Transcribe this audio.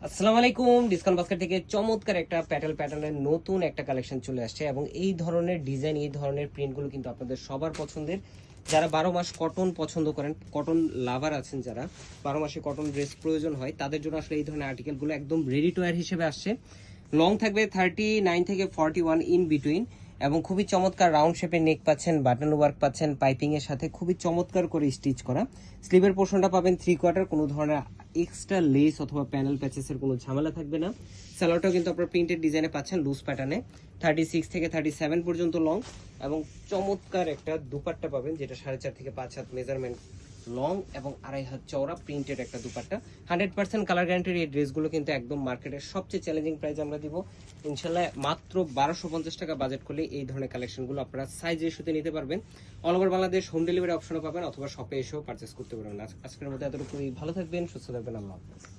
আসসালামু আলাইকুম। Discount basket থেকে চমৎকার একটা প্যাটার্নের নতুন একটা কালেকশন চলে আসছে এবং এই ধরনের ডিজাইন, এই ধরনের প্রিন্টগুলো কিন্তু আপনাদের সবার পছন্দের। যারা 12 মাস কটন পছন্দ করেন, কটন লাভার আছেন, যারা 12 মাসে কটন ড্রেস প্রয়োজন হয়, তাদের জন্য আসলে এই ধরনের আর্টিকেলগুলো একদম রেডি টু ওয়্যার হিসেবে আসছে। লং থাকবে 39 থেকে 41 ইন বিটুইন এবং খুবই চমৎকার রাউন্ড শেপের নেক পাচ্ছেন, বাটন ওয়ার্ক পাচ্ছেন, পাইপিং এর সাথে খুবই চমৎকার করে স্টিচ করা। স্লিভের পোর্শনটা পাবেন 3/4, কোনো ধরনের এক্সট্রা লেস অথবা প্যানেল প্যাচেসের কোনো ঝামেলা থাকবে না। স্যালোয়ারটাও কিন্তু আপনার প্রিন্টেড ডিজাইনে পাচ্ছেন লুজ প্যাটার্নে, 36 থেকে 37 পর্যন্ত লং এবং চমৎকার একটা দুপাট্টা পাবেন, যেটা 4.5 থেকে 5 হাত মেজারমেন্ট লং এবং 2.5 হাত চওড়া প্রিন্টেড একটা দুপাট্টা। 100% কালার গ্যারান্টির এই ড্রেসগুলো কিন্তু একদম মার্কেটের সবচেয়ে চ্যালেঞ্জিং প্রাইস আমরা দিব ইনশাল্লাহ। মাত্র 1250 টাকা বাজেট করলে এই ধরনের কালেকশনগুলো আপনারা সাইজ রেশিওতে নিতে পারবেন। All over Bangladesh home delivery অপশনও পাবেন অথবা শপে এসেও পারচেস করতে পারবেন। আজকের মধ্যে এতটুকুই। ভালো থাকবেন, সুস্থ থাকবেন, আল্লাহ হাফেজ।